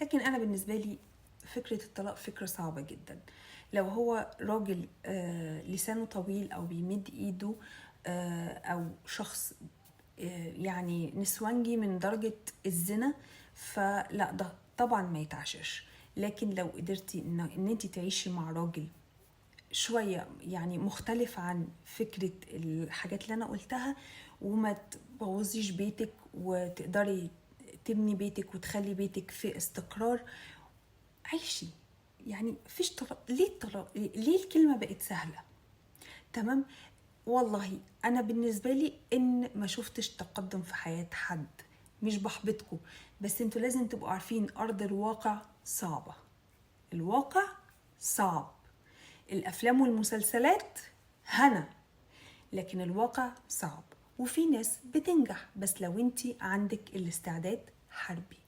لكن انا بالنسبه لي فكره الطلاق فكره صعبه جدا. لو هو راجل لسانه طويل او بيمد ايده، او شخص يعني نسوانجي من درجه الزنا، فلا ده طبعا ما يتعشش. لكن لو قدرتي ان انت تعيشي مع راجل شوية يعني مختلف عن فكرة الحاجات اللي أنا قلتها، وما تبوظيش بيتك، وتقدري تبني بيتك وتخلي بيتك في استقرار، عيشي. يعني فيش طلاق. ليه الطلاق؟ ليه الكلمة بقت سهلة؟ تمام. والله أنا بالنسبة لي إن ما شفتش تقدم في حياة حد. مش بحبطكم، بس انتوا لازم تبقوا عارفين أرض الواقع صعبة. الواقع صعب. الأفلام والمسلسلات هنا، لكن الواقع صعب. وفي ناس بتنجح، بس لو انتي عندك الاستعداد حربي.